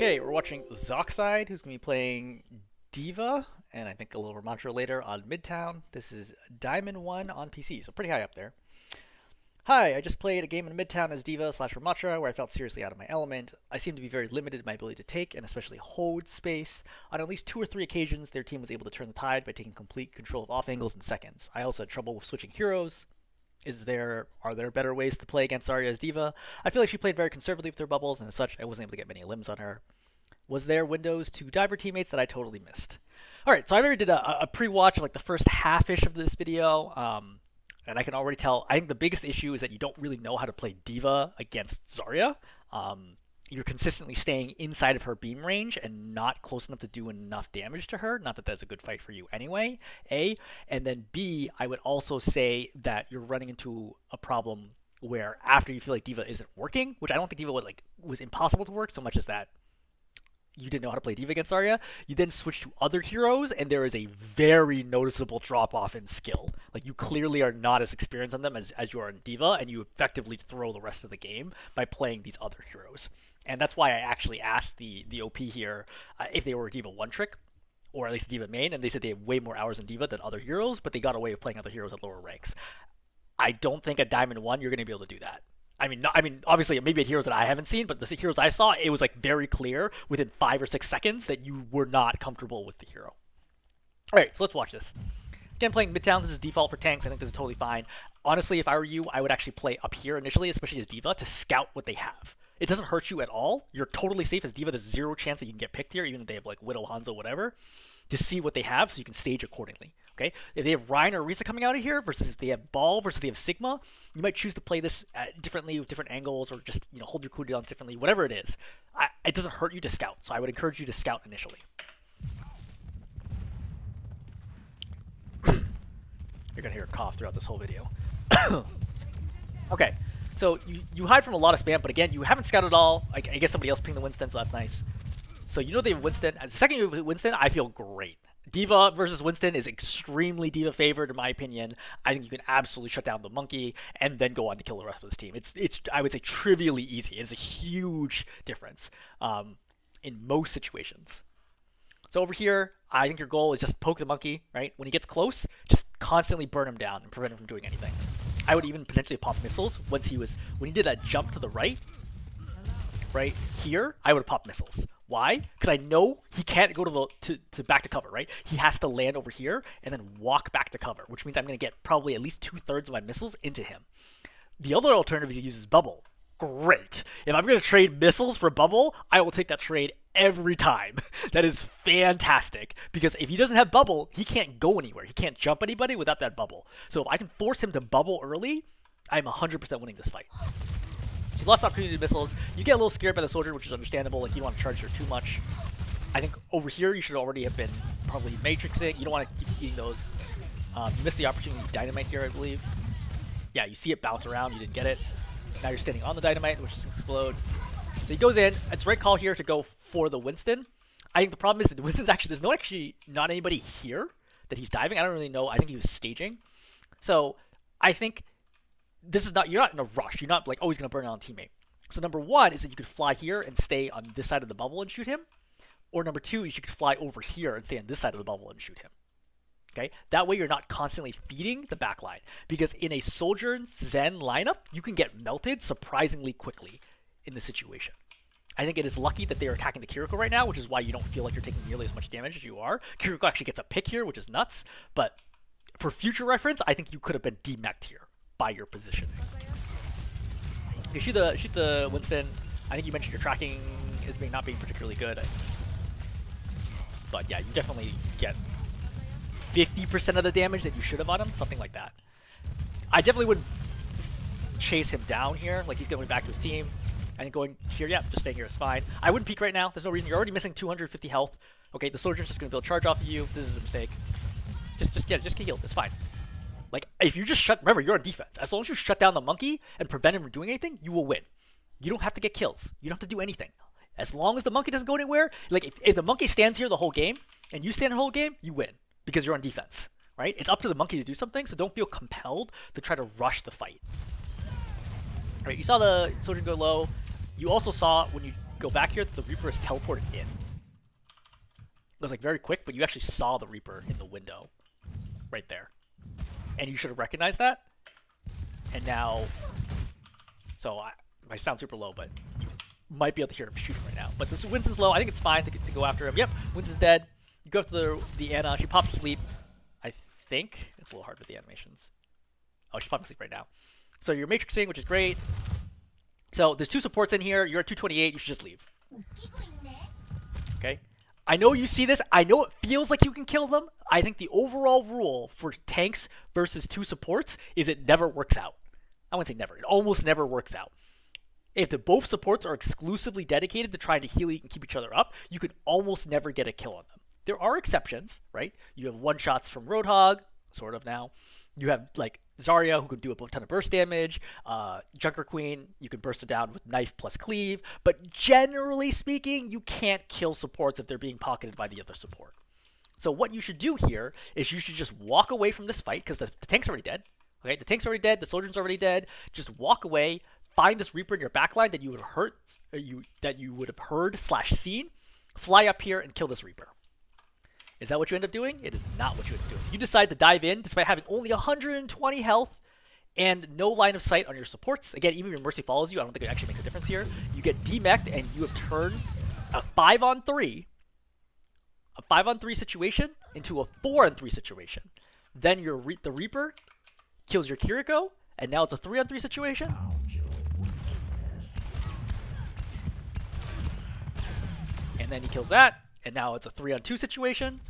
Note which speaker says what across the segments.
Speaker 1: Okay, we're watching Zoxide, who's going to be playing D.Va, and I think a little Ramattra later on Midtown. This is Diamond 1 on PC, so pretty high up there. Hi, I just played a game in Midtown as D.Va slash Rammatra where I felt seriously out of my element. I seem to be very limited in my ability to take and especially hold space. On at least 2 or 3 occasions, their team was able to turn the tide by taking complete control of off angles in seconds. I also had trouble with switching heroes. Are there better ways to play against Zarya as D.Va? I feel like she played very conservatively with her bubbles, and as such, I wasn't able to get many limbs on her. Was there windows to diver teammates that I totally missed? Alright, so I already did a pre-watch of like the first half-ish of this video, and I can already tell, I think the biggest issue is that you don't really know how to play D.Va against Zarya. You're consistently staying inside of her beam range and not close enough to do enough damage to her. Not that that's a good fight for you anyway, A. And then B, I would also say that you're running into a problem where after you feel like D.Va isn't working, which I don't think D.Va was impossible to work so much as that you didn't know how to play D.Va against Zarya, you then switch to other heroes, and there is a very noticeable drop-off in skill. Like, you clearly are not as experienced on them as you are in D.Va, and you effectively throw the rest of the game by playing these other heroes. And that's why I actually asked the OP here if they were a D.Va one-trick, or at least a D.Va main, and they said they have way more hours in D.Va than other heroes, but they got away with playing other heroes at lower ranks. I don't think at Diamond 1 you're going to be able to do that. I mean, obviously, maybe at heroes that I haven't seen, but the heroes I saw, it was like very clear within 5 or 6 seconds that you were not comfortable with the hero. All right, so let's watch this. Again, playing Midtown, this is default for tanks. I think this is totally fine. Honestly, if I were you, I would actually play up here initially, especially as D.Va, to scout what they have. It doesn't hurt you at all. You're totally safe as D.Va. There's zero chance that you can get picked here, even if they have like Widow, Hanzo, whatever, to see what they have so you can stage accordingly. Okay, if they have Ryan or Orisa coming out of here versus if they have Ball versus they have Sigma, you might choose to play this differently with different angles, or just hold your cooldowns differently. Whatever it is, it doesn't hurt you to scout. So I would encourage you to scout initially. You're gonna hear a cough throughout this whole video. Okay, so you hide from a lot of spam, but again, you haven't scouted at all. I guess somebody else pinged the Winston, so that's nice. So you know they have Winston. The second you have Winston, I feel great. D.Va versus Winston is extremely D.Va favored in my opinion. I think you can absolutely shut down the monkey and then go on to kill the rest of this team. It's I would say trivially easy. It's a huge difference in most situations. So over here, I think your goal is just poke the monkey, right? When he gets close, just constantly burn him down and prevent him from doing anything. I would even potentially pop missiles when he did that jump to the right here, I would pop missiles. Why? Because I know he can't go to back to cover, right? He has to land over here and then walk back to cover, which means I'm going to get probably at least 2/3 of my missiles into him. The other alternative is he uses bubble. Great. If I'm going to trade missiles for bubble, I will take that trade every time. That is fantastic, because if he doesn't have bubble, he can't go anywhere. He can't jump anybody without that bubble. So if I can force him to bubble early, I'm 100% winning this fight. So you lost opportunity to missiles. You get a little scared by the soldier, which is understandable. Like, you don't want to charge her too much. I think over here you should already have been probably matrixing. You don't want to keep eating those. You missed the opportunity to dynamite here, I believe. Yeah, you see it bounce around. You didn't get it. Now you're standing on the dynamite, which is going to explode. So he goes in. It's the right call here to go for the Winston. I think the problem is that the Winston's there's not anybody here that he's diving. I don't really know. I think he was staging. So I think you're not in a rush. You're not like, oh, he's going to burn out a teammate. So number one is that you could fly here and stay on this side of the bubble and shoot him. Or number two is you could fly over here and stay on this side of the bubble and shoot him. Okay? That way you're not constantly feeding the backline. Because in a Soldier Zen lineup, you can get melted surprisingly quickly in this situation. I think it is lucky that they are attacking the Kiriko right now, which is why you don't feel like you're taking nearly as much damage as you are. Kiriko actually gets a pick here, which is nuts. But for future reference, I think you could have been demeched here by your positioning. You shoot the Winston. I think you mentioned your tracking as not being particularly good. But yeah, you definitely get 50% of the damage that you should have on him, something like that. I definitely would chase him down here, like he's going back to his team. I think going here, yeah, just staying here is fine. I wouldn't peek right now. There's no reason. You're already missing 250 health. Okay, the soldier's just going to build charge off of you. This is a mistake. Just get healed. It's fine. Like, if you just remember, you're on defense. As long as you shut down the monkey and prevent him from doing anything, you will win. You don't have to get kills. You don't have to do anything. As long as the monkey doesn't go anywhere, like, if the monkey stands here the whole game, and you stand the whole game, you win. Because you're on defense, right? It's up to the monkey to do something, so don't feel compelled to try to rush the fight. All right, you saw the soldier go low. You also saw when you go back here, the Reaper is teleported in. It was like very quick, but you actually saw the Reaper in the window right there. And you should have recognized that. And now, so I sound super low, but you might be able to hear him shooting right now. But this Winston's low. I think it's fine to go after him. Yep, Winston's dead. You go after the Ana. She pops asleep. I think it's a little hard with the animations. Oh, she's popping asleep right now. So you're matrixing, which is great. So there's 2 supports in here. You're at 228. You should just leave. Okay. I know you see this. I know it feels like you can kill them. I think the overall rule for tanks versus 2 supports is it never works out. I wouldn't say never. It almost never works out. If the both supports are exclusively dedicated to trying to heal and keep each other up, you could almost never get a kill on them. There are exceptions, right? You have one-shots from Roadhog, sort of now. You have, like, Zarya, who can do a ton of burst damage. Junker Queen, you can burst it down with knife plus cleave. But generally speaking, you can't kill supports if they're being pocketed by the other support. So what you should do here is you should just walk away from this fight, because the tank's already dead. Okay, the tank's already dead, the soldier's already dead. Just walk away, find this Reaper in your backline that you would have heard/seen, fly up here and kill this Reaper. Is that what you end up doing? It is not what you end up doing. You decide to dive in despite having only 120 health and no line of sight on your supports. Again, even if your Mercy follows you, I don't think it actually makes a difference here. You get demeched and you have turned a 5-on-3 situation into a 4-on-3 situation. Then the Reaper kills your Kiriko, and now it's a 3-on-3 situation. And then he kills that. And now it's a 3-on-2 situation.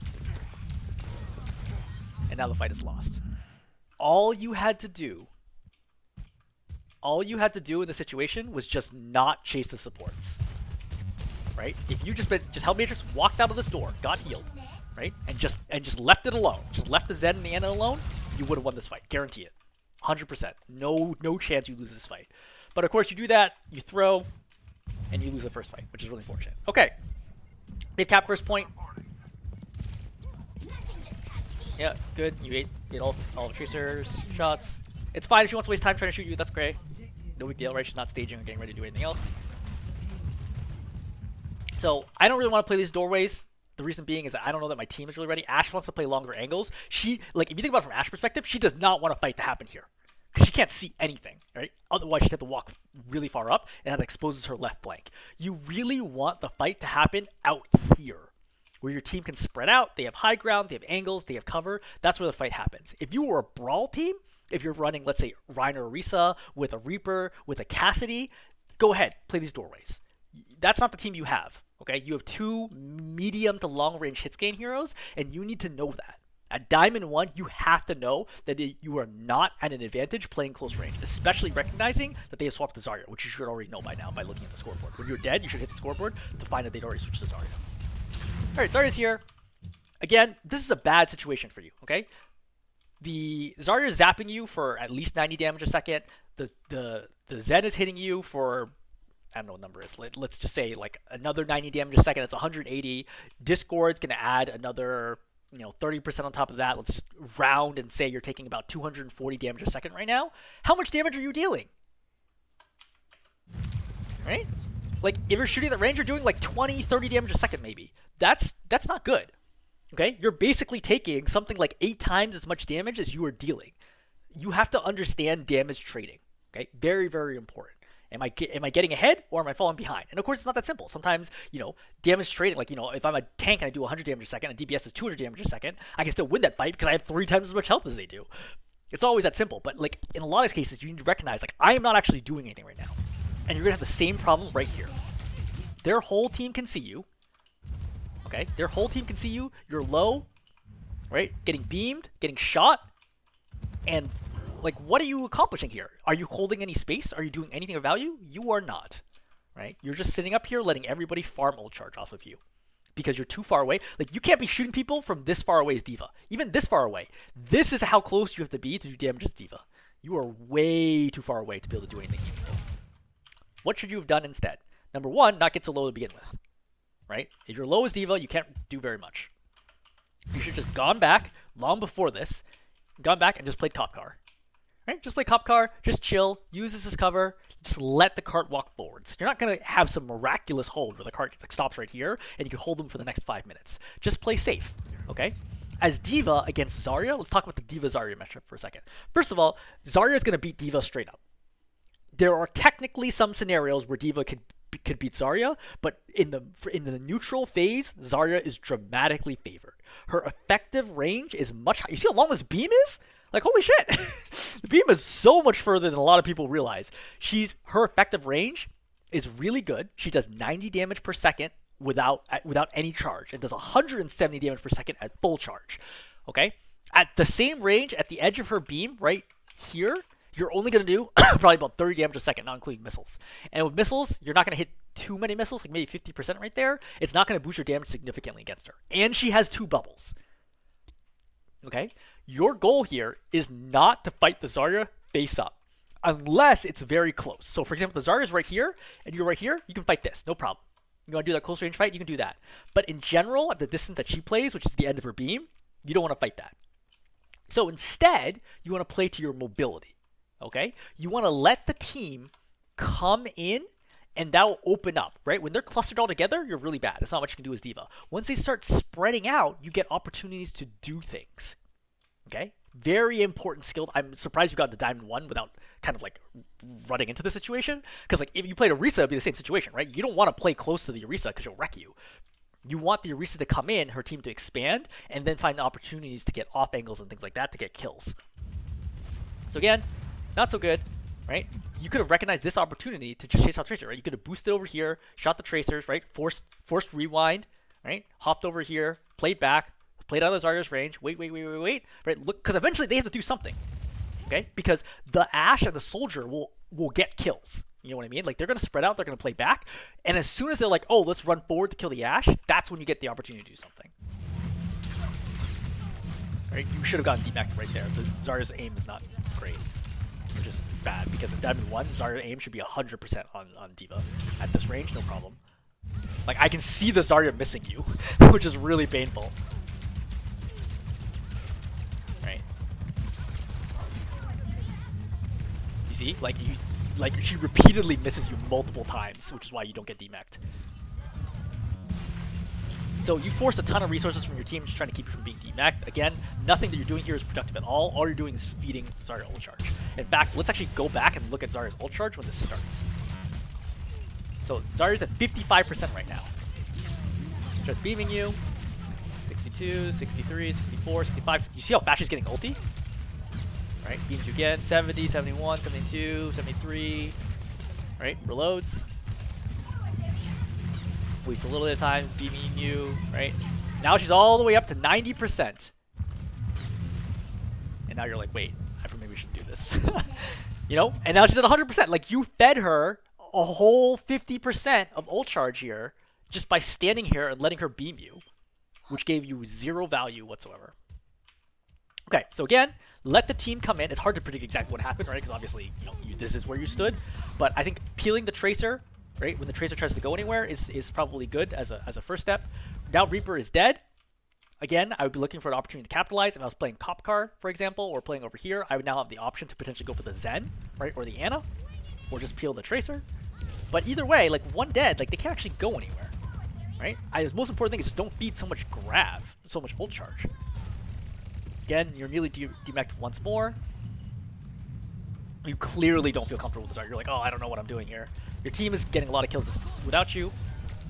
Speaker 1: And now the fight is lost. All you had to do in the situation was just not chase the supports. Right? If you just held Matrix, walked out of this door, got healed, right? And just left it alone. Just left the Zen and the Ana alone, you would have won this fight. Guarantee it. 100%. No chance you lose this fight. But of course you do that, you throw, and you lose the first fight, which is really unfortunate. Okay. They've capped first point. Yeah, good. You ate all the Tracer's shots. It's fine if she wants to waste time trying to shoot you. That's great. No big deal, right? She's not staging or getting ready to do anything else. So I don't really want to play these doorways. The reason being is that I don't know that my team is really ready. Ashe wants to play longer angles. If you think about it from Ashe's perspective, she does not want a fight to happen here, because she can't see anything, right? Otherwise, she'd have to walk really far up, and that exposes her left flank. You really want the fight to happen out here, where your team can spread out. They have high ground, they have angles, they have cover. That's where the fight happens. If you were a brawl team, if you're running, let's say, Rein or Orisa with a Reaper, with a Cassidy, go ahead, play these doorways. That's not the team you have, okay? You have 2 medium to long-range hitscan heroes, and you need to know that. At Diamond 1, you have to know that you are not at an advantage playing close range, especially recognizing that they have swapped to Zarya, which you should already know by now by looking at the scoreboard. When you're dead, you should hit the scoreboard to find that they'd already switched to Zarya. Alright, Zarya's here. Again, this is a bad situation for you, okay? The Zarya is zapping you for at least 90 damage a second. The Zen is hitting you for, I don't know what number it is. Let's just say like another 90 damage a second. That's 180. Discord's going to add another 30% on top of that. Let's just round and say you're taking about 240 damage a second right now. How much damage are you dealing? Right? Like, if you're shooting at range, you're doing like 20, 30 damage a second maybe. That's not good. Okay? You're basically taking something like 8 times as much damage as you are dealing. You have to understand damage trading. Okay? Very, very important. Am I getting ahead or am I falling behind? And of course, it's not that simple. Sometimes, damage trading, like, if I'm a tank and I do 100 damage a second and DPS is 200 damage a second, I can still win that fight because I have 3 times as much health as they do. It's not always that simple, but like in a lot of cases, you need to recognize, like, I am not actually doing anything right now. And you're going to have the same problem right here. Their whole team can see you. Okay? Their whole team can see you. You're low, right? Getting beamed, getting shot, and like, what are you accomplishing here? Are you holding any space? Are you doing anything of value? You are not, right? You're just sitting up here letting everybody farm ult charge off of you because you're too far away. Like, you can't be shooting people from this far away as D.Va. Even this far away. This is how close you have to be to do damage as D.Va. You are way too far away to be able to do anything meaningful. What should you have done instead? Number 1, not get so low to begin with, right? If you're low as D.Va, you can't do very much. You should just gone back long before this, gone back and just played Cop Car. Right? Just play Cop Car, just chill, use this as cover, Just let the cart walk forwards. You're not going to have some miraculous hold where the cart stops right here and you can hold them for the next 5 minutes. Just play safe, okay? As D.Va against Zarya, let's talk about the D.Va Zarya matchup for a second. First of all, Zarya is going to beat D.Va straight up. There are technically some scenarios where D.Va could beat Zarya, but in the neutral phase, Zarya is dramatically favored. Her effective range is much higher. You see how long this beam is? Like, holy shit! The beam is so much further than a lot of people realize. Her effective range is really good. She does 90 damage per second without any charge, and does 170 damage per second at full charge. Okay? At the same range, at the edge of her beam, right here, you're only going to do probably about 30 damage a second, not including missiles. And with missiles, you're not going to hit too many missiles, like maybe 50% right there. It's not going to boost your damage significantly against her. And she has 2 bubbles. Okay? Your goal here is not to fight the Zarya face up, unless it's very close. So, for example, the Zarya's right here, and you're right here, you can fight this, no problem. You want to do that close range fight, you can do that. But in general, at the distance that she plays, which is the end of her beam, you don't want to fight that. So instead, you want to play to your mobility. Okay? You want to let the team come in, and that will open up, right? When they're clustered all together, you're really bad. There's not much you can do as D.Va. Once they start spreading out, you get opportunities to do things. Okay? Very important skill. I'm surprised you got the Diamond 1 without kind of like running into the situation. Because like if you played Orisa, it'd be the same situation, right? You don't want to play close to the Orisa because she'll wreck you. You want the Orisa to come in, her team to expand, and then find opportunities to get off angles and things like that to get kills. So again, not so good, right? You could have recognized this opportunity to just chase out Tracer, right? You could have boosted over here, shot the Tracers, right? Forced rewind, right? Hopped over here, played back, played out of Zarya's range, wait, right? Look, because eventually they have to do something, okay? Because the Ashe and the Soldier will get kills. You know what I mean? Like, they're going to spread out, they're going to play back, and as soon as they're like, oh, let's run forward to kill the Ashe, that's when you get the opportunity to do something. Right? You should have gotten D-backed right there. Zarya's aim is not great. Which is bad, because in Diamond 1, Zarya's aim should be 100% on D.Va. At this range, no problem. Like, I can see the Zarya missing you, which is really painful. Right? You see? Like, she repeatedly misses you multiple times, which is why you don't get D-mech'd. So you force a ton of resources from your team just trying to keep you from being D-mech'd. Again, nothing that you're doing here is productive at all. All you're doing is feeding Zarya ult charge. In fact, let's actually go back and look at Zarya's ult charge when this starts. So Zarya's at 55% right now. Just beaming you. 62, 63, 64, 65. You see how fast she's getting ulti? Right? Beams you again. 70, 71, 72, 73. Right? Reloads. Waste a little bit of time beaming you, right? Now she's all the way up to 90%. And now you're like, wait, maybe we shouldn't do this. You know? And now she's at 100%. Like, you fed her a whole 50% of ult charge here just by standing here and letting her beam you, which gave you 0 value whatsoever. Okay, so again, let the team come in. It's hard to predict exactly what happened, right? Because obviously, you know, this is where you stood. But I think peeling the Tracer, right, when the Tracer tries to go anywhere is probably good as a first step. Now Reaper is dead. Again, I would be looking for an opportunity to capitalize. If I was playing Kopkar, for example, or playing over here, I would now have the option to potentially go for the Zen, right, or the Ana, or just peel the Tracer. But either way, like, one dead, like, they can't actually go anywhere, right? The most important thing is just don't feed so much grav, so much ult charge. Again, you're nearly demeched once more. You clearly don't feel comfortable with this art. You're like, oh, I don't know what I'm doing here. Your team is getting a lot of kills without you.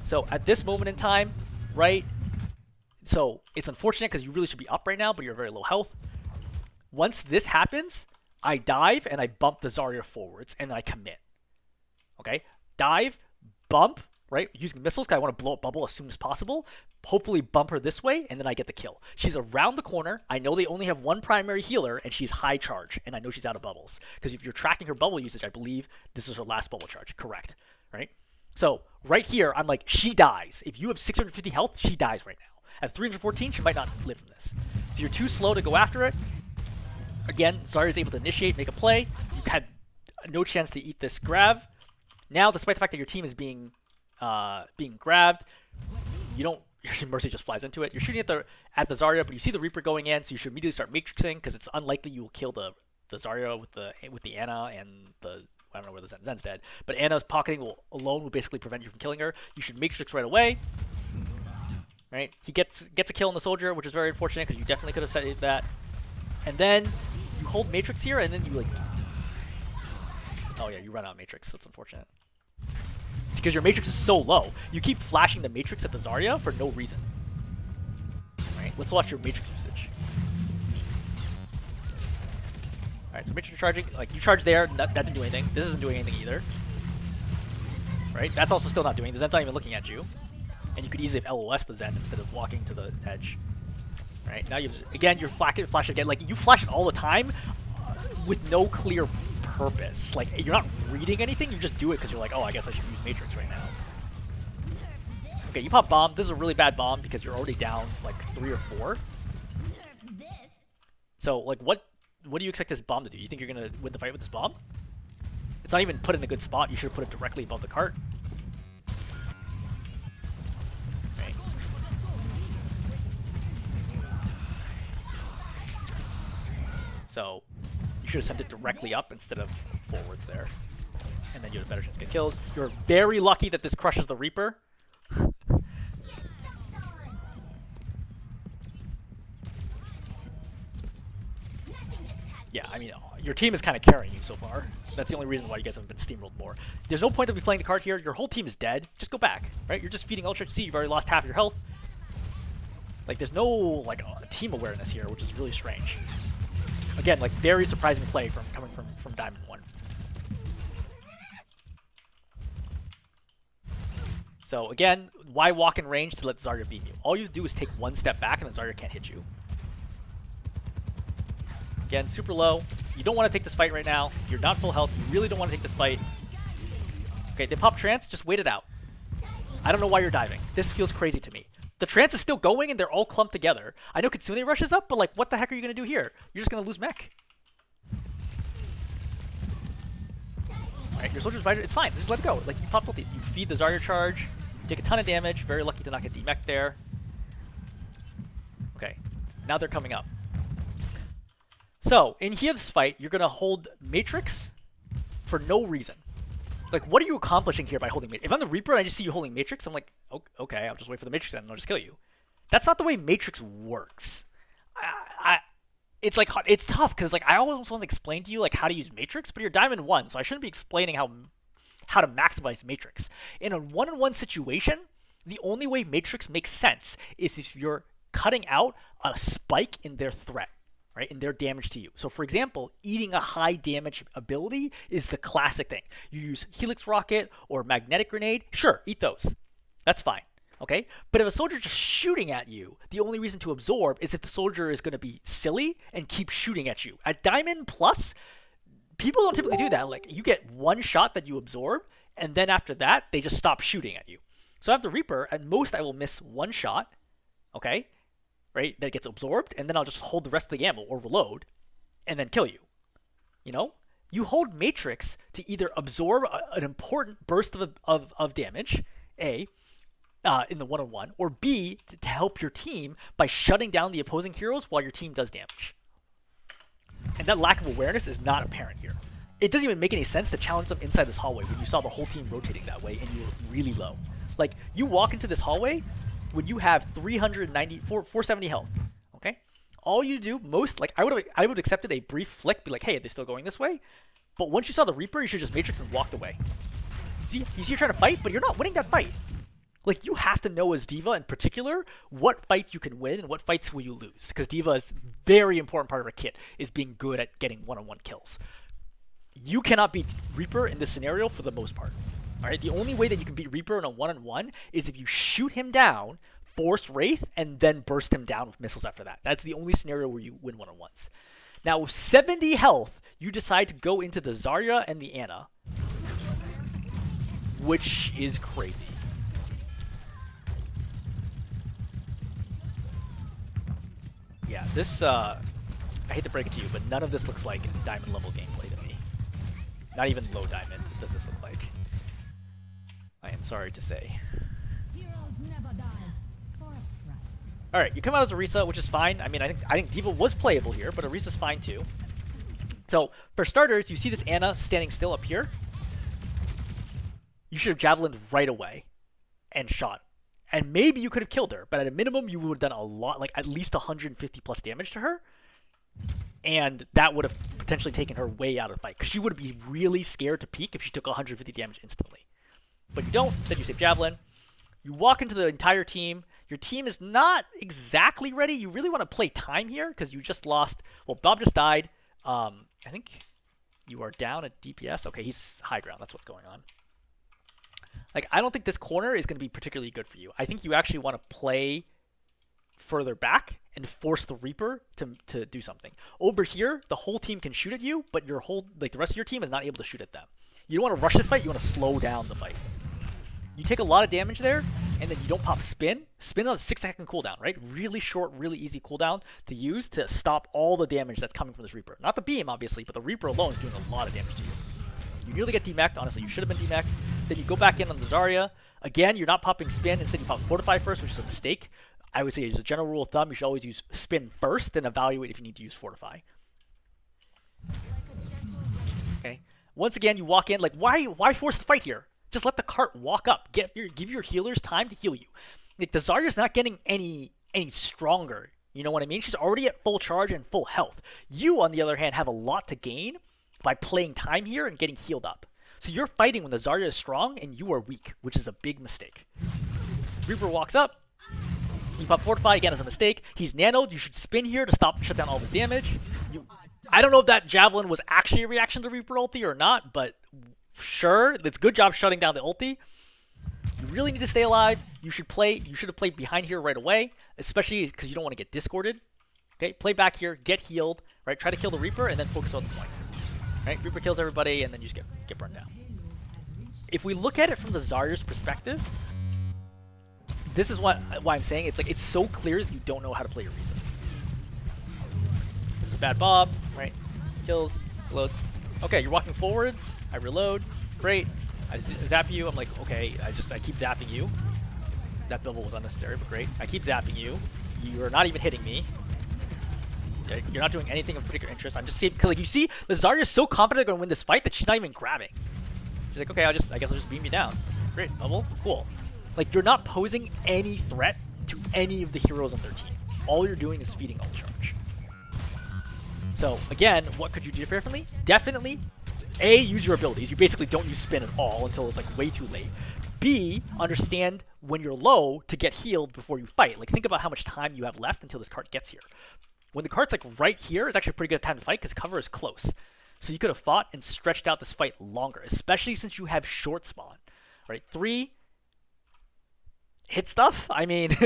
Speaker 1: So at this moment in time, right? So it's unfortunate because you really should be up right now, but you're very low health. Once this happens, I dive and I bump the Zarya forwards and I commit. Okay? Dive, bump, right? Using missiles because I want to blow up bubble as soon as possible. Hopefully bump her this way and then I get the kill. She's around the corner. I know they only have one primary healer and she's high charge and I know she's out of bubbles. Because if you're tracking her bubble usage, I believe this is her last bubble charge. Correct. Right? So right here, I'm like, she dies. If you have 650 health, she dies right now. At 314, she might not live from this. So you're too slow to go after it. Again, Zarya is able to initiate, make a play. You had no chance to eat this grab. Now, despite the fact that your team is being grabbed, you don't. Your Mercy just flies into it. You're shooting at the Zarya, but you see the Reaper going in, so you should immediately start matrixing because it's unlikely you will kill the Zarya with the Ana and the I don't know where the Zen's dead. But Ana's pocketing alone will basically prevent you from killing her. You should Matrix right away. Right? He gets a kill on the soldier, which is very unfortunate because you definitely could have saved that. And then you hold Matrix here, and then you like... Oh yeah, you run out of Matrix. That's unfortunate. It's because your Matrix is so low. You keep flashing the Matrix at the Zarya for no reason. Right? Let's watch your Matrix usage. Alright, so Matrix charging. Like, you charge there. That didn't do anything. This isn't doing anything either. Right? That's also still not doing. The Zen's not even looking at you. And you could easily have LOS the Zen instead of walking to the edge. Right? Now you're flash again. Like, you flash it all the time with no clear purpose. Like, you're not reading anything. You just do it because you're like, oh, I guess I should use Matrix right now. Okay, you pop bomb. This is a really bad bomb because you're already down like 3 or 4. So, like, what do you expect this bomb to do? You think you're gonna win the fight with this bomb? It's not even put in a good spot. You should have put it directly above the cart. Okay. So, you should have sent it directly up instead of forwards there. And then you have a better chance to get kills. You're very lucky that this crushes the Reaper. Yeah, I mean, your team is kind of carrying you so far. That's the only reason why you guys haven't been steamrolled more. There's no point to be playing the card here. Your whole team is dead. Just go back, right? You're just feeding Ultra C. You've already lost half your health. Like, there's no, like, team awareness here, which is really strange. Again, like, very surprising play coming from Diamond 1. So, again, why walk in range to let Zarya beat you? All you do is take one step back and the Zarya can't hit you. Again, super low. You don't want to take this fight right now. You're not full health. You really don't want to take this fight. Okay, they pop trance. Just wait it out. I don't know why you're diving. This feels crazy to me. The trance is still going and they're all clumped together. I know Kitsune rushes up, but like, what the heck are you going to do here? You're just going to lose mech. Alright, your soldier's Viper. It's fine. Just let it go. Like, you pop ultis. You feed the Zarya charge. Take a ton of damage. Very lucky to not get demech there. Okay, now they're coming up. So, in here, this fight, you're going to hold Matrix for no reason. Like, what are you accomplishing here by holding Matrix? If I'm the Reaper and I just see you holding Matrix, I'm like, okay, I'll just wait for the Matrix and I'll just kill you. That's not the way Matrix works. It's like, it's tough because like I always want to explain to you like how to use Matrix, but you're Diamond 1, so I shouldn't be explaining how to maximize Matrix. In a one-on-one situation, the only way Matrix makes sense is if you're cutting out a spike in their threat. Right, in their damage to you. So for example, eating a high damage ability is the classic thing. You use Helix Rocket or Magnetic Grenade, sure, eat those. That's fine, okay? But if a soldier just shooting at you, the only reason to absorb is if the soldier is going to be silly and keep shooting at you. At Diamond Plus, people don't typically do that. Like, you get one shot that you absorb, and then after that, they just stop shooting at you. So I have the Reaper, at most I will miss one shot, okay? Right, that gets absorbed, and then I'll just hold the rest of the ammo or reload, and then kill you. You know, you hold Matrix to either absorb an important burst of damage, A, in the one-on-one, or B, to help your team by shutting down the opposing heroes while your team does damage. And that lack of awareness is not apparent here. It doesn't even make any sense to challenge them inside this hallway when you saw the whole team rotating that way and you're really low. Like, you walk into this hallway when you have 470 health, okay? All you do, like, I would have accepted a brief flick, be like, hey, are they still going this way? But once you saw the Reaper, you should just Matrix and walked away. See, you're trying to fight, but you're not winning that fight. Like, you have to know as D.Va in particular what fights you can win and what fights will you lose. Because D.Va is a very important part of her kit, is being good at getting one-on-one kills. You cannot beat Reaper in this scenario for the most part. Alright, the only way that you can beat Reaper in a one-on-one is if you shoot him down, force Wraith, and then burst him down with missiles after that. That's the only scenario where you win one-on-ones. Now, with 70 health, you decide to go into the Zarya and the Ana, which is crazy. Yeah, this, I hate to break it to you, but none of this looks like Diamond level gameplay to me. Not even low Diamond does this look like. I am sorry to say. Alright, you come out as Orisa, which is fine. I mean, I think D.Va was playable here, but Orisa's fine too. So for starters, you see this Ana standing still up here. You should have javelined right away and shot. And maybe you could have killed her, but at a minimum, you would have done a lot, like at least 150 plus damage to her. And that would have potentially taken her way out of the fight, because she would be really scared to peek if she took 150 damage instantly. But you don't. Instead, you save javelin. You walk into the entire team. Your team is not exactly ready. You really want to play time here, because you just lost. Well, Bob just died. I think you are down at DPS. Okay, he's high ground. That's what's going on. Like, I don't think this corner is going to be particularly good for you. I think you actually want to play further back and force the Reaper to do something. Over here, the whole team can shoot at you, but your whole, like, the rest of your team is not able to shoot at them. You don't want to rush this fight. You want to slow down the fight. You take a lot of damage there, and then you don't pop spin. Spin on a 6-second cooldown, right? Really short, really easy cooldown to use to stop all the damage that's coming from this Reaper. Not the beam, obviously, but the Reaper alone is doing a lot of damage to you. You nearly get demeched. Honestly, you should have been demeched. Then you go back in on the Zarya. Again, you're not popping spin. Instead, you pop Fortify first, which is a mistake. I would say, as a general rule of thumb, you should always use spin first, then evaluate if you need to use Fortify. Okay. Once again, you walk in. Like, why force the fight here? Just let the cart walk up. Give your healers time to heal you. Like, the Zarya's not getting any stronger. You know what I mean? She's already at full charge and full health. You, on the other hand, have a lot to gain by playing time here and getting healed up. So you're fighting when the Zarya is strong and you are weak, which is a big mistake. Reaper walks up. You pop Fortify again as a mistake. He's nanoed. You should spin here to shut down all of his damage. I don't know if that javelin was actually a reaction to Reaper ulti or not, but sure, it's a good job shutting down the ulti. You really need to stay alive. You should have played behind here right away, especially because you don't want to get discorded. Okay, play back here, get healed, right? Try to kill the Reaper and then focus on the point. Right? Reaper kills everybody and then you just get burned down. If we look at it from the Zarya's perspective, this is why I'm saying it's like it's so clear that you don't know how to play Orisa. This is a bad Bob, right? Kills, reloads. Okay, you're walking forwards. I reload. Great. I zap you. I'm like, okay, I keep zapping you. That bubble was unnecessary, but great. I keep zapping you. You're not even hitting me. You're not doing anything of particular interest. I'm just seeing, because like you see, the Zarya is so confident they're gonna win this fight that she's not even grabbing. She's like, okay, I guess I'll just beam you down. Great, bubble, cool. Like, you're not posing any threat to any of the heroes on their team. All you're doing is feeding ult charge. So again, what could you do differently? Definitely, A, use your abilities. You basically don't use spin at all until it's like way too late. B, understand when you're low to get healed before you fight. Like, think about how much time you have left until this cart gets here. When the cart's like right here, it's actually a pretty good time to fight because cover is close. So you could have fought and stretched out this fight longer, especially since you have short spawn. Right? 3, hit stuff. I mean,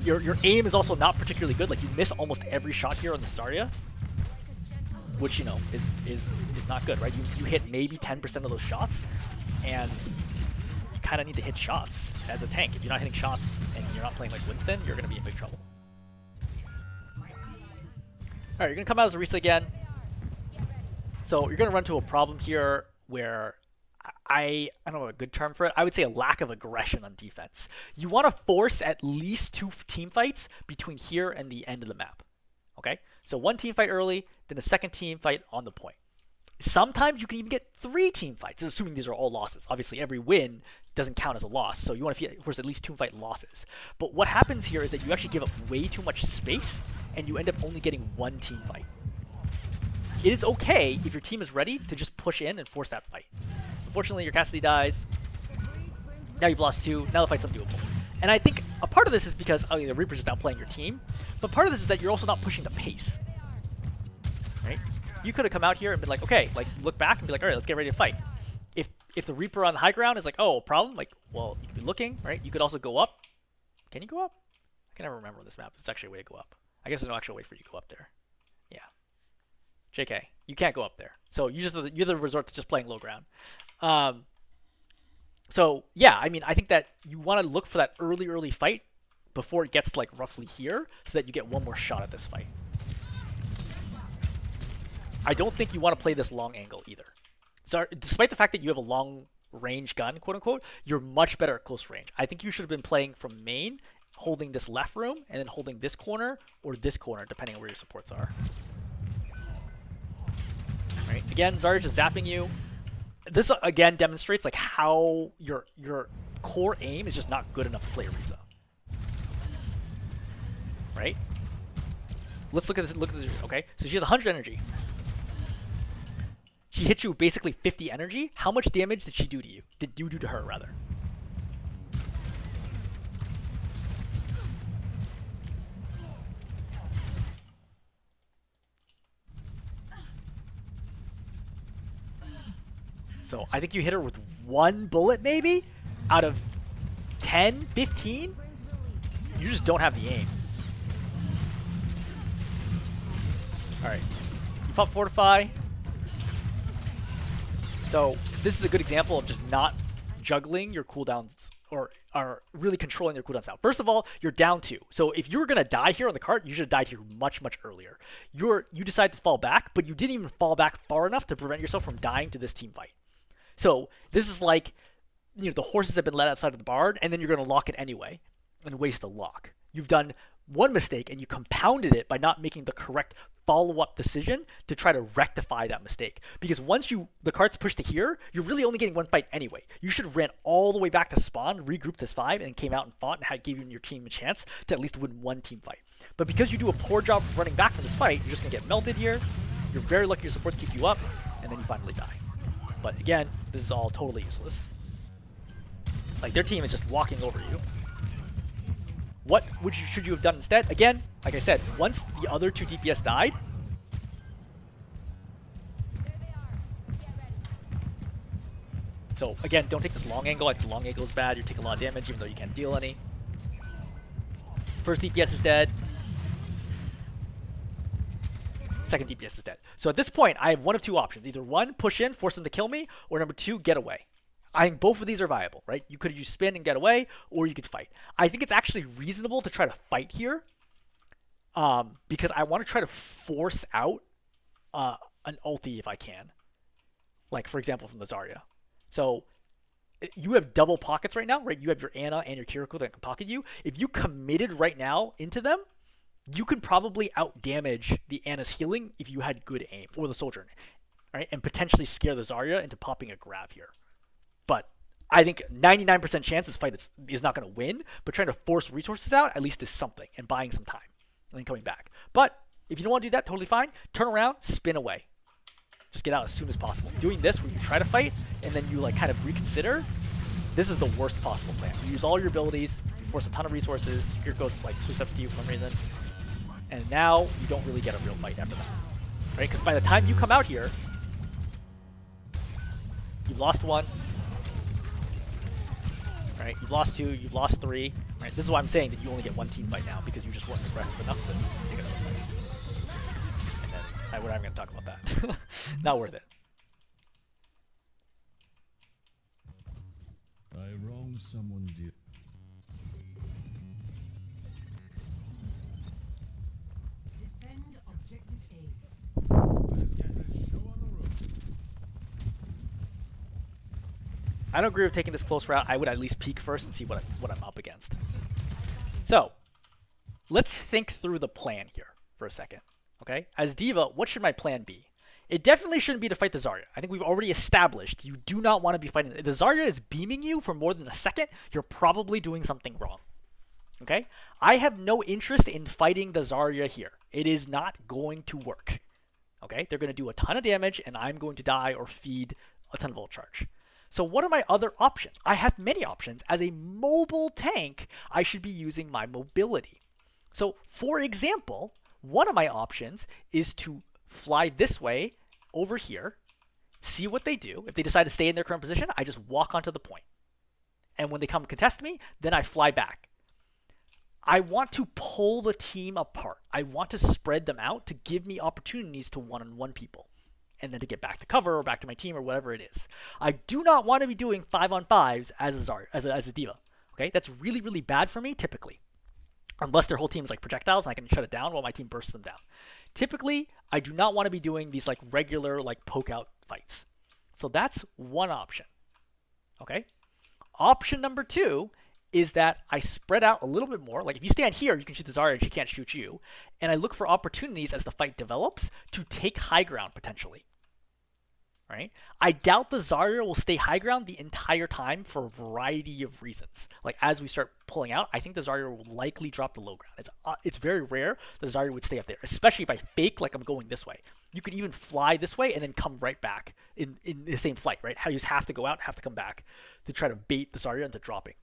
Speaker 1: your aim is also not particularly good. Like, you miss almost every shot here on the Zarya, which, you know, is not good, right? You hit maybe 10% of those shots, and you kind of need to hit shots as a tank. If you're not hitting shots and you're not playing like Winston, you're going to be in big trouble. Alright, you're going to come out as Orisa again. So you're going to run into a problem here where I don't know a good term for it. I would say a lack of aggression on defense. You want to force at least 2 team fights between here and the end of the map. Okay? So 1 team fight early, then a 2nd team fight on the point. Sometimes you can even get 3 team fights, assuming these are all losses. Obviously, every win doesn't count as a loss, so you want to force at least 2 fight losses. But what happens here is that you actually give up way too much space, and you end up only getting 1 team fight. It is okay if your team is ready to just push in and force that fight. Unfortunately, your Cassidy dies. Now you've lost 2. Now the fight's undoable. And I think a part of this is because the Reaper's just outplaying your team, but part of this is that you're also not pushing the pace. Right? You could have come out here and been like, okay, like look back and be like, all right, let's get ready to fight. If the Reaper on the high ground is like, oh, problem, like, well, you could be looking, right? You could also go up. Can you go up? I can never remember this map. It's actually a way to go up. I guess there's no actual way for you to go up there. Yeah. JK, you can't go up there. So you're the resort to just playing low ground. So yeah, I mean, I think that you want to look for that early fight before it gets to like roughly here, so that you get one more shot at this fight. I don't think you want to play this long angle either. So despite the fact that you have a long range gun, quote unquote, you're much better at close range. I think you should have been playing from main, holding this left room, and then holding this corner or this corner, depending on where your supports are. Again, Zarya just zapping you. This again demonstrates like how your core aim is just not good enough to play Orisa. Right? Let's look at this. Look at this. Okay, so she has 100 energy. She hit you basically 50 energy. How much damage did she do to you? Did you do to her rather? So I think you hit her with 1 bullet maybe out of 10, 15. You just don't have the aim. Alright. You pop Fortify. So this is a good example of just not juggling your cooldowns or really controlling your cooldowns out. First of all, you're down 2. So if you were going to die here on the cart, you should have died here much, much earlier. You decide to fall back, but you didn't even fall back far enough to prevent yourself from dying to this team fight. So this is like, you know, the horses have been let outside of the barn, and then you're going to lock it anyway and waste the lock. You've done one mistake, and you compounded it by not making the correct follow-up decision to try to rectify that mistake. Because once the cart's pushed to here, you're really only getting one fight anyway. You should have ran all the way back to spawn, regrouped as 5, and came out and fought and gave your team a chance to at least win one team fight. But because you do a poor job of running back from this fight, you're just going to get melted here. You're very lucky your supports keep you up, and then you finally die. But again, this is all totally useless. Like, their team is just walking over you. What should you have done instead? Again, like I said, once the other 2 DPS died, so again, don't take this long angle. I think the long angle is bad. You're taking a lot of damage even though you can't deal any. First DPS is dead. Second DPS is dead. So at this point, I have one of 2 options. Either 1, push in, force them to kill me, or number 2, get away. I think both of these are viable, right? You could use spin and get away, or you could fight. I think it's actually reasonable to try to fight here, because I want to try to force out an ulti if I can. Like, for example, from the Zarya. So you have double pockets right now, right? You have your Ana and your Kiriko that can pocket you. If you committed right now into them, you could probably out-damage the Ana's healing if you had good aim, or the Sojourn, right? And potentially scare the Zarya into popping a grab here. But I think 99% chance this fight is not going to win, but trying to force resources out at least is something, and buying some time, and then coming back. But if you don't want to do that, totally fine. Turn around, spin away. Just get out as soon as possible. Doing this where you try to fight, and then you like kind of reconsider, this is the worst possible plan. You use all your abilities, you force a ton of resources, here goes like 2 steps to you for some reason, and now you don't really get a real fight after that. Right? Because by the time you come out here, you've lost 1. Right, you've lost 2, you've lost 3. Right, this is why I'm saying that you only get 1 team fight now, because you just weren't aggressive enough to take another fight. And then we're not even going to talk about that. Not worth it.
Speaker 2: I wronged someone dear.
Speaker 3: Defend objective A.
Speaker 2: Let's get this show on the road.
Speaker 1: I don't agree with taking this close route. I would at least peek first and see what I'm up against. So, let's think through the plan here for a second. Okay? As D.Va, what should my plan be? It definitely shouldn't be to fight the Zarya. I think we've already established you do not want to be fighting. If the Zarya is beaming you for more than a second, you're probably doing something wrong. Okay? I have no interest in fighting the Zarya here. It is not going to work. Okay? They're going to do a ton of damage, and I'm going to die or feed a ton of ult charge. So what are my other options? I have many options. As a mobile tank, I should be using my mobility. So, for example, one of my options is to fly this way over here, see what they do. If they decide to stay in their current position, I just walk onto the point. And when they come contest me, then I fly back. I want to pull the team apart. I want to spread them out to give me opportunities to one-on-one people, and then to get back to cover or back to my team or whatever it is. I do not want to be doing 5-on-5s as a Zarya, as a D.Va. Okay, that's really, really bad for me typically, unless their whole team is like projectiles and I can shut it down while my team bursts them down. Typically, I do not want to be doing these like regular like poke out fights. So that's one option. Okay. Option number 2 is that I spread out a little bit more. Like if you stand here, you can shoot the Zarya and she can't shoot you. And I look for opportunities as the fight develops to take high ground potentially. right? I doubt the Zarya will stay high ground the entire time for a variety of reasons. Like as we start pulling out, I think the Zarya will likely drop the low ground. It's very rare the Zarya would stay up there, especially if I fake like I'm going this way. You could even fly this way and then come right back in the same flight, right? How you just have to go out, have to come back to try to bait the Zarya into dropping.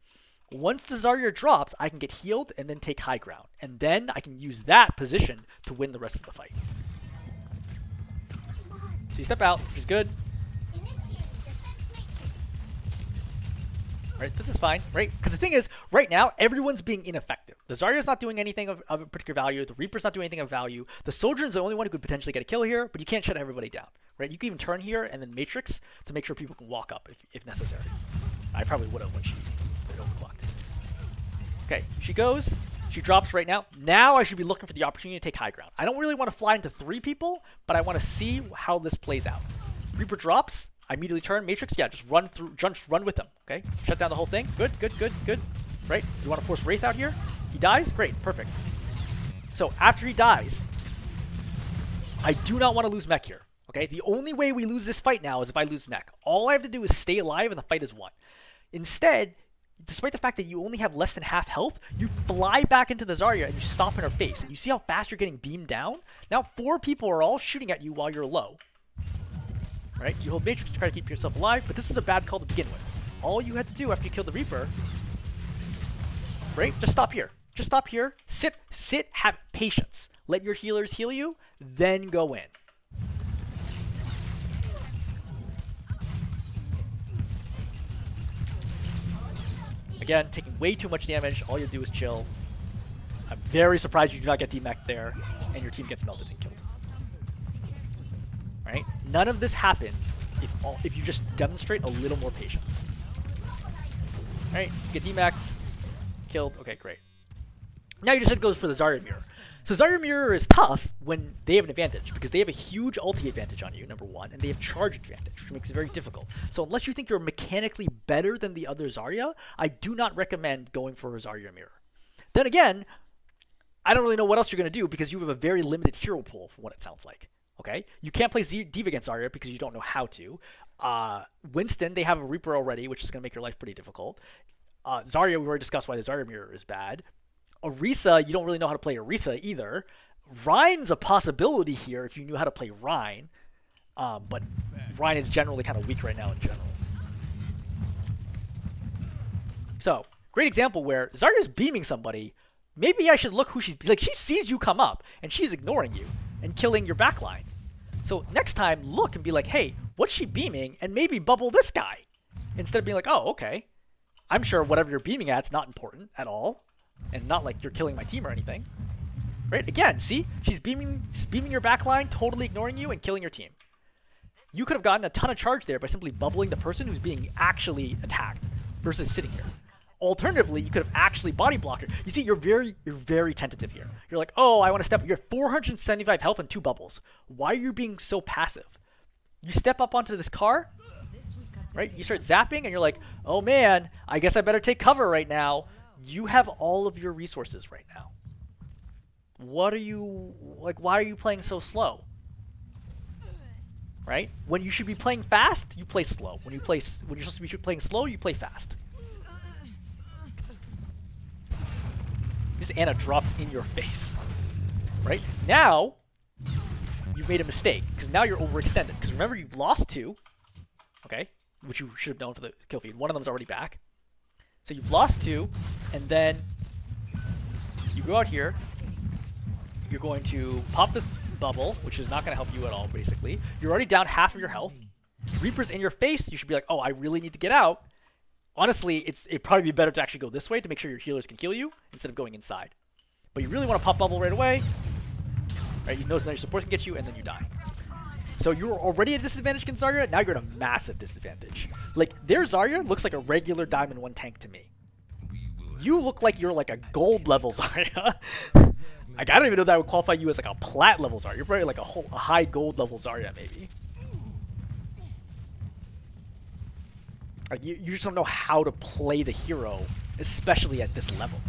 Speaker 1: Once the Zarya drops, I can get healed and then take high ground. And then I can use that position to win the rest of the fight. So you step out, which is good. Right, this is fine, right? Because the thing is, right now, everyone's being ineffective. The Zarya's not doing anything of a particular value. The Reaper's not doing anything of value. The Soldier's the only one who could potentially get a kill here, but you can't shut everybody down, right? You can even turn here and then Matrix to make sure people can walk up if necessary. I probably would have when she overclocked. Okay, she goes. She drops right now. Now I should be looking for the opportunity to take high ground. I don't really want to fly into 3 people, but I want to see how this plays out. Reaper drops. I immediately turn. Matrix, yeah, just run through. Just run with them. Okay, shut down the whole thing. Good, good, good, good. Right? You want to force Wraith out here? He dies? Great, perfect. So after he dies, I do not want to lose mech here. Okay, the only way we lose this fight now is if I lose mech. All I have to do is stay alive and the fight is won. Instead, despite the fact that you only have less than half health, you fly back into the Zarya and you stomp in her face. And you see how fast you're getting beamed down? Now 4 people are all shooting at you while you're low. Right? You hold Matrix to try to keep yourself alive, but this is a bad call to begin with. All you had to do after you kill the Reaper, right? Just stop here. Just stop here. Sit, have patience. Let your healers heal you, then go in. Again, taking way too much damage. All you do is chill. I'm very surprised you do not get demech there, and your team gets melted and killed. Right? None of this happens if you just demonstrate a little more patience. Right? Get demech, killed. Okay, great. Now you just goes for the Zarya mirror. So Zarya mirror is tough when they have an advantage because they have a huge ulti advantage on you, number 1, and they have charge advantage, which makes it very difficult. So unless you think you're mechanically better than the other Zarya, I do not recommend going for a Zarya mirror. Then again, I don't really know what else you're going to do because you have a very limited hero pool from what it sounds like. Okay? You can't play D.Va against Zarya because you don't know how to. Winston, they have a Reaper already, which is going to make your life pretty difficult. Zarya, we already discussed why the Zarya mirror is bad. Orisa, you don't really know how to play Orisa either. Rhine's a possibility here if you knew how to play Rhine. But Rhine is generally kind of weak right now in general. So, great example where Zarya's beaming somebody. Maybe I should look who she's... Like, she sees you come up, and she's ignoring you and killing your backline. So, next time, look and be like, hey, what's she beaming? And maybe bubble this guy. Instead of being like, oh, okay. I'm sure whatever you're beaming at's not important at all. And not like you're killing my team or anything. Right? Again, see? She's beaming your backline, totally ignoring you, and killing your team. You could have gotten a ton of charge there by simply bubbling the person who's being actually attacked versus sitting here. Alternatively, you could have actually body blocked her. You see, you're very tentative here. You're like, oh, I want to step up. You're at 475 health and 2 bubbles. Why are you being so passive? You step up onto this car, right? You start zapping, and you're like, oh man, I guess I better take cover right now. You have all of your resources right now. What are you, like, why are you playing so slow? Right? When you should be playing fast, you play slow. When you're supposed to be playing slow, you play fast. This Ana drops in your face. Right? Now, you've made a mistake, because now you're overextended. Because remember, you've lost 2, okay? Which you should have known for the kill feed. One of them's already back. So you've lost 2, and then you go out here. You're going to pop this bubble, which is not going to help you at all, basically. You're already down half of your health. Reaper's in your face. You should be like, oh, I really need to get out. Honestly, it'd probably be better to actually go this way to make sure your healers can heal you instead of going inside. But you really want to pop bubble right away. Right? You know so now your supports can get you, and then you die. So you were already at a disadvantage against Zarya. Now you're at a massive disadvantage. Like, their Zarya looks like a regular Diamond 1 tank to me. You look like you're like a gold level Zarya. Like, I don't even know if that would qualify you as like a plat level Zarya. You're probably like a high gold level Zarya, maybe. Like, you just don't know how to play the hero, especially at this level.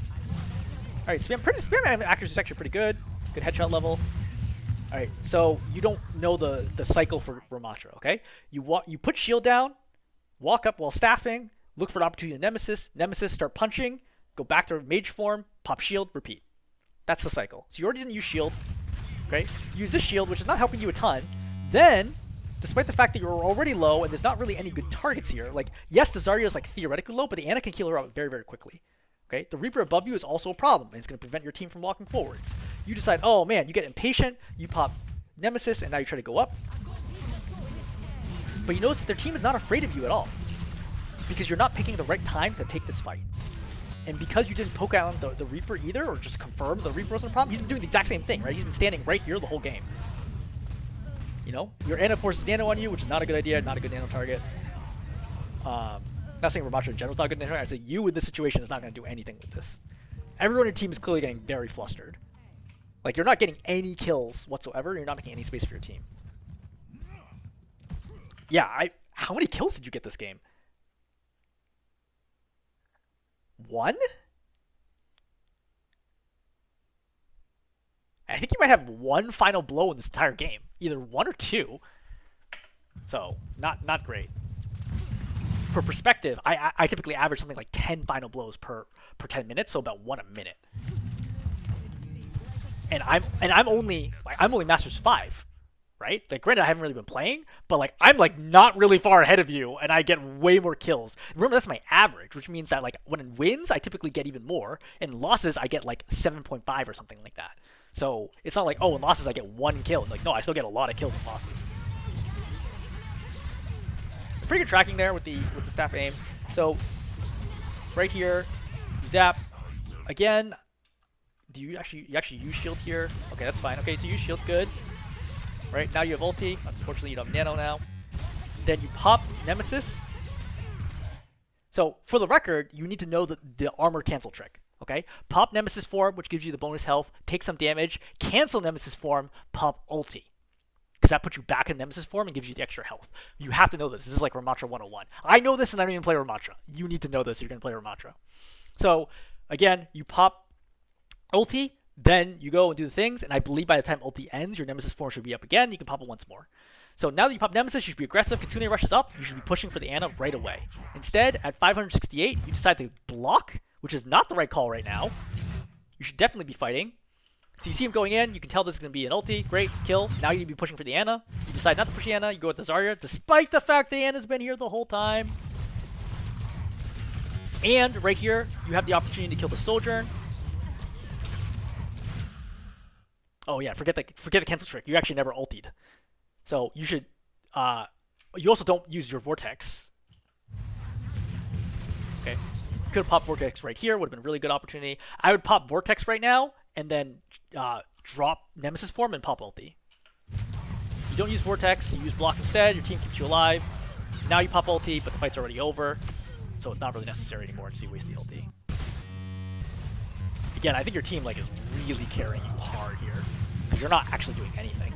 Speaker 1: Alright, spam accuracy is actually pretty good. Good headshot level. All right, so you don't know the cycle for Ramattra, okay? You put shield down, walk up while staffing, look for an opportunity to Nemesis, start punching, go back to mage form, pop shield, repeat. That's the cycle. So you already didn't use shield, okay? Use this shield, which is not helping you a ton. Then, despite the fact that you're already low and there's not really any good targets here, like, yes, the Zarya is like theoretically low, but the Ana can kill her out very, very quickly. Okay, the Reaper above you is also a problem, and it's going to prevent your team from walking forwards. You decide, oh man, you get impatient, you pop Nemesis, and now you try to go up. But you notice that their team is not afraid of you at all, because you're not picking the right time to take this fight. And because you didn't poke out the Reaper either, or just confirm the Reaper wasn't a problem, he's been doing the exact same thing, right? He's been standing right here the whole game. You know, your Ana forces Nano on you, which is not a good idea, not a good Nano target. Not saying Ramattra in general is not a good Nano target. I say you in this situation is not going to do anything with this. Everyone on your team is clearly getting very flustered. Like, you're not getting any kills whatsoever. You're not making any space for your team. Yeah, how many kills did you get this game? 1? I think you might have 1 final blow in this entire game. Either 1 or 2. So, not great. For perspective, I typically average something like 10 final blows per 10 minutes, so about 1 a minute. And I'm only Masters 5, right? Like, granted, I haven't really been playing, but like I'm like not really far ahead of you, and I get way more kills. Remember, that's my average, which means that like when in wins, I typically get even more, and in losses, I get like 7.5 or something like that. So it's not like, oh, in losses I get 1 kill. It's like, no, I still get a lot of kills in losses. Pretty good tracking there with the staff aim. So right here, you zap again. Do you actually use shield here? Okay, that's fine. Okay, so you use shield, good. Right now you have ulti. Unfortunately, you don't have nano now. Then you pop Nemesis. So for the record, you need to know the armor cancel trick. Okay, pop Nemesis form, which gives you the bonus health. Take some damage. Cancel Nemesis form. Pop ulti. Because that puts you back in Nemesis form and gives you the extra health. You have to know this. This is like Ramattra 101. I know this and I don't even play Ramattra. You need to know this if you're going to play Ramattra. So, again, you pop ulti, then you go and do the things, and I believe by the time ulti ends, your Nemesis form should be up again. You can pop it once more. So now that you pop Nemesis, you should be aggressive. Kitsune rushes up. You should be pushing for the Ana right away. Instead, at 568, you decide to block, which is not the right call right now. You should definitely be fighting. So you see him going in, you can tell this is going to be an ulti, great, kill. Now you need to be pushing for the Ana. You decide not to push the Ana, you go with the Zarya, despite the fact the Ana's been here the whole time. And right here, you have the opportunity to kill the Sojourn. Oh yeah, forget the cancel trick, you actually never ultied. So you should, you also don't use your Vortex. Okay, you could have popped Vortex right here, would have been a really good opportunity. I would pop Vortex right now, and then drop Nemesis form and pop ulti. You don't use Vortex, you use block instead, your team keeps you alive. Now you pop ulti, but the fight's already over, so it's not really necessary anymore, so you waste the ulti. Again, I think your team like is really carrying you hard here, because you're not actually doing anything.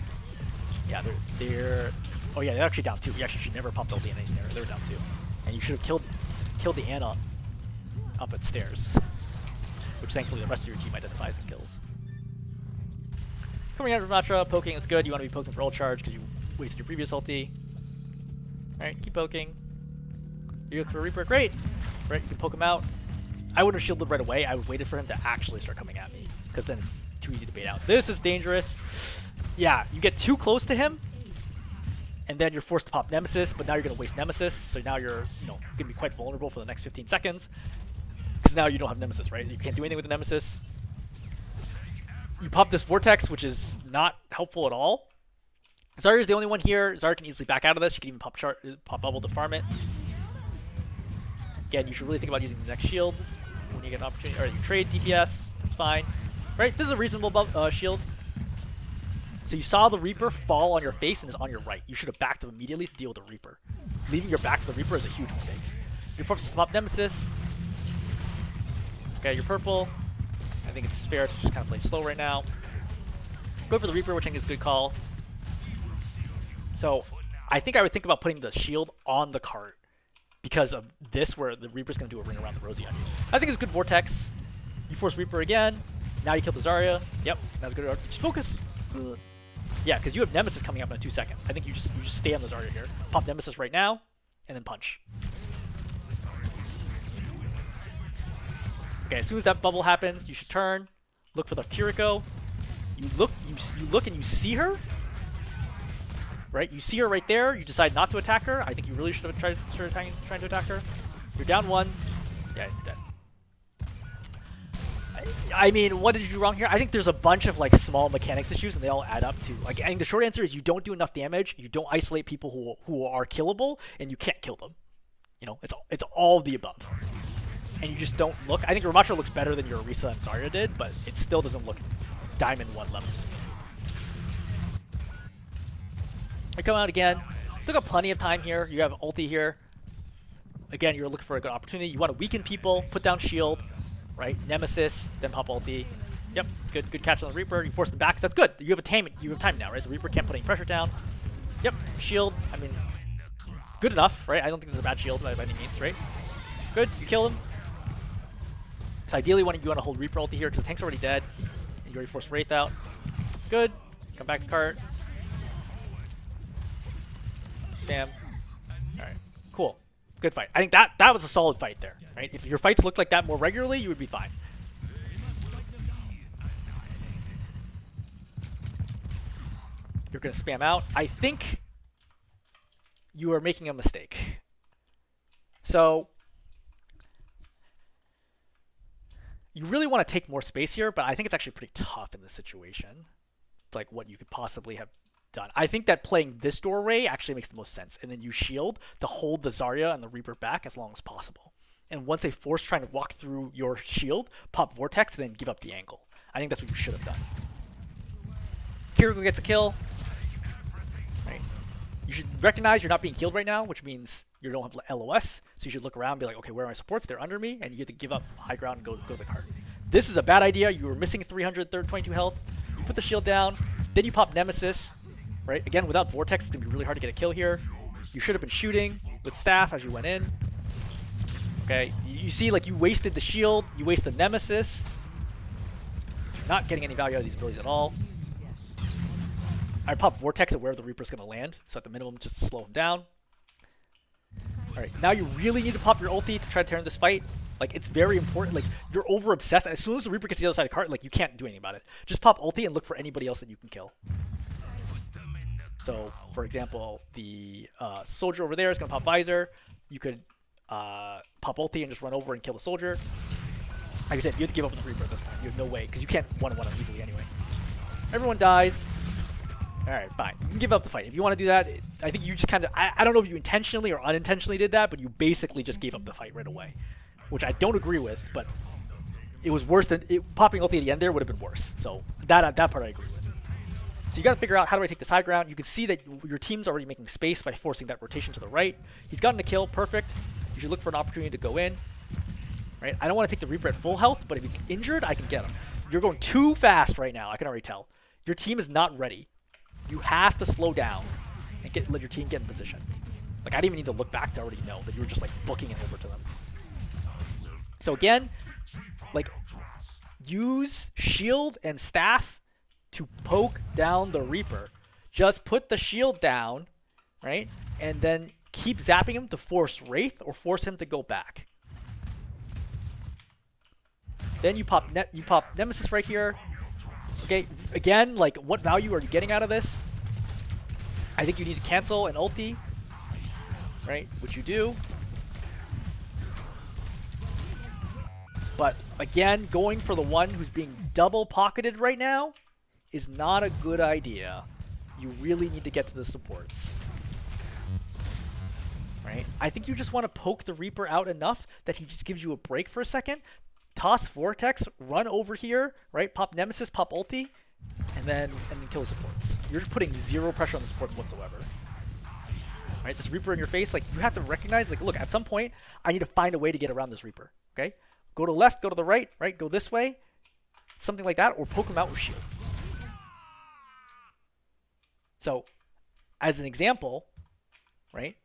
Speaker 1: Yeah, they're oh yeah, they're actually down 2. You actually should never pop ulti in any scenario. They were down 2. And you should have killed the Ana up at stairs. Which thankfully the rest of your team identifies and kills. Coming out of Ramattra, poking, it's good. You want to be poking for ult charge because you wasted your previous ulti. Alright, keep poking. You look for a Reaper, great! Right, you can poke him out. I wouldn't have shielded right away, I would have waited for him to actually start coming at me. Because then it's too easy to bait out. This is dangerous. Yeah, you get too close to him, and then you're forced to pop Nemesis, but now you're going to waste Nemesis, so now you're, going to be quite vulnerable for the next 15 seconds. Because now you don't have Nemesis, right? You can't do anything with the Nemesis. You pop this Vortex, which is not helpful at all. Zarya's the only one here. Zarya can easily back out of this. She can even pop bubble to farm it. Again, you should really think about using the next shield when you get an opportunity. Or you trade DPS. That's fine. Right? This is a reasonable shield. So you saw the Reaper fall on your face and is on your right. You should have backed him immediately to deal with the Reaper. Leaving your back to the Reaper is a huge mistake. You're forced to pop Nemesis. Okay, you're purple. I think it's fair to just kind of play slow right now. Go for the Reaper, which I think is a good call. So I think I would think about putting the shield on the cart because of this, where the Reaper's going to do a ring around the Rosie on you. I think it's good Vortex. You force Reaper again. Now you kill the Zarya. Yep, that's good. Just focus. Yeah, because you have Nemesis coming up in 2 seconds. I think you just stay on the Zarya here. Pop Nemesis right now, and then punch. Okay, as soon as that bubble happens, you should turn, look for the Kiriko. You look and you see her, right? You see her right there. You decide not to attack her. I think you really should have started trying to attack her. You're down 1. Yeah, you're dead. I mean, what did you do wrong here? I think there's a bunch of like small mechanics issues, and they all add up to like. I think the short answer is you don't do enough damage. You don't isolate people who are killable, and you can't kill them. You know, it's all of the above, and you just don't look. I think Ramattra looks better than your Orisa and Zarya did, but it still doesn't look Diamond 1 level. I come out again. Still got plenty of time here. You have ulti here. Again, you're looking for a good opportunity. You want to weaken people, put down shield. Right, Nemesis, then pop ulti. Yep, good catch on the Reaper. You force them back. That's good. You have time now, right? The Reaper can't put any pressure down. Yep, shield. I mean, good enough, right? I don't think this is a bad shield by any means, right? Good, you kill him. So ideally, you want to hold Reaper ulti here because the tank's already dead. And you already forced Wraith out. Good. Come back to cart. Bam. All right, cool. Good fight. I think that was a solid fight there, right? If your fights looked like that more regularly, you would be fine. You're going to spam out. I think you are making a mistake. So you really want to take more space here, but I think it's actually pretty tough in this situation. Like what you could possibly have done. I think that playing this doorway actually makes the most sense, and then you shield to hold the Zarya and the Reaper back as long as possible. And once they force trying to walk through your shield, pop Vortex, and then give up the angle. I think that's what you should have done. Kiriko gets a kill. Right. You should recognize you're not being killed right now, which means you don't have LOS, so you should look around and be like, okay, where are my supports? They're under me, and you get to give up high ground and go to the cart. This is a bad idea. You were missing 322 health. You put the shield down, then you pop Nemesis. Right? Again, without Vortex, it's going to be really hard to get a kill here. You should have been shooting with staff as you went in. Okay, you see, like, you wasted the shield, you wasted Nemesis. Not getting any value out of these abilities at all. I pop Vortex at where the Reaper's going to land, so at the minimum, just slow him down. Alright, now you really need to pop your ulti to try to turn this fight. Like, it's very important. Like, you're over-obsessed. As soon as the Reaper gets to the other side of the cart, like, you can't do anything about it. Just pop ulti and look for anybody else that you can kill. So, for example, the soldier over there is going to pop Visor. You could pop ulti and just run over and kill the soldier. Like I said, you have to give up with the Reaper at this point. You have no way, because you can't one-on-one him easily anyway. Everyone dies. Alright, fine. You can give up the fight. If you want to do that, I think you just kind of... I don't know if you intentionally or unintentionally did that, but you basically just gave up the fight right away. Which I don't agree with, but it was worse than... popping ulti at the end there would have been worse. So, that part I agree with. So you got to figure out, how do I take this high ground? You can see that your team's already making space by forcing that rotation to the right. He's gotten a kill, perfect. You should look for an opportunity to go in. Right? I don't want to take the Reaper at full health, but if he's injured, I can get him. You're going too fast right now, I can already tell. Your team is not ready. You have to slow down and let your team get in position. Like, I didn't even need to look back to already know that you were just, like, booking it over to them. So again, like, use shield and staff to poke down the Reaper. Just put the shield down, right? And then keep zapping him to force Wraith or force him to go back. Then you pop Nemesis right here. Okay, again, like, what value are you getting out of this? I think you need to cancel an ulti, right? Which you do. But again, going for the one who's being double pocketed right now is not a good idea. You really need to get to the supports. Right? I think you just want to poke the Reaper out enough that he just gives you a break for a second. Toss Vortex, run over here, right? Pop Nemesis, pop ulti, and then kill the supports. You're just putting zero pressure on the supports whatsoever. Right? This Reaper in your face, like, you have to recognize, like, look, at some point, I need to find a way to get around this Reaper. Okay? Go to the left, go to the right, right? Go this way. Something like that, or poke him out with shield. So, as an example, right,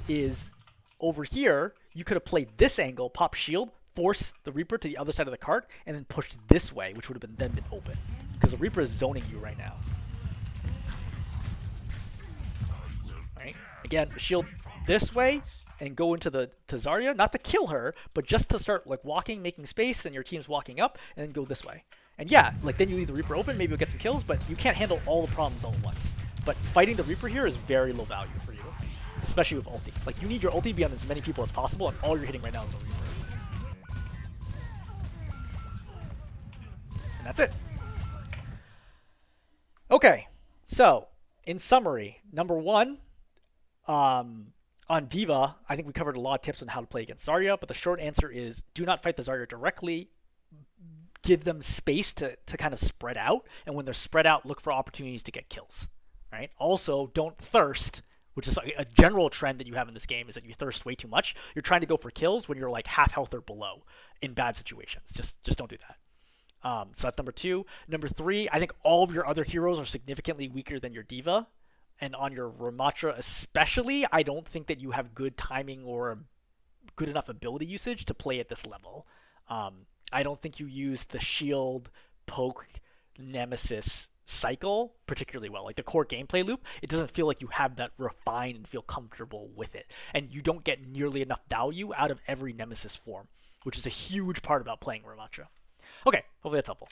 Speaker 1: is over here, you could have played this angle, pop shield, force the Reaper to the other side of the cart, and then push this way, which would have been open. Because the Reaper is zoning you right now. Right? Again, shield this way and go into the to Zarya, not to kill her, but just to start like walking, making space, and your team's walking up, and then go this way. And yeah, like then you leave the Reaper open, maybe you'll get some kills, but you can't handle all the problems all at once. But fighting the Reaper here is very low value for you, especially with ulti. Like you need your ulti to be on as many people as possible, and all you're hitting right now is the Reaper. And that's it. Okay, so in summary, number one, on D.Va, I think we covered a lot of tips on how to play against Zarya, but the short answer is do not fight the Zarya directly. Give them space to kind of spread out, and when they're spread out, look for opportunities to get kills. Right? Also, don't thirst, which is a general trend that you have in this game, is that you thirst way too much. You're trying to go for kills when you're like half health or below in bad situations. Just don't do that. So that's number two. Number three, I think all of your other heroes are significantly weaker than your D.Va. And on your Ramattra especially, I don't think that you have good timing or good enough ability usage to play at this level. I don't think you use the shield, poke, Nemesis cycle particularly well. Like the core gameplay loop, it doesn't feel like you have that refined and feel comfortable with it. And you don't get nearly enough value out of every Nemesis form, which is a huge part about playing Ramattra. Okay, hopefully that's helpful.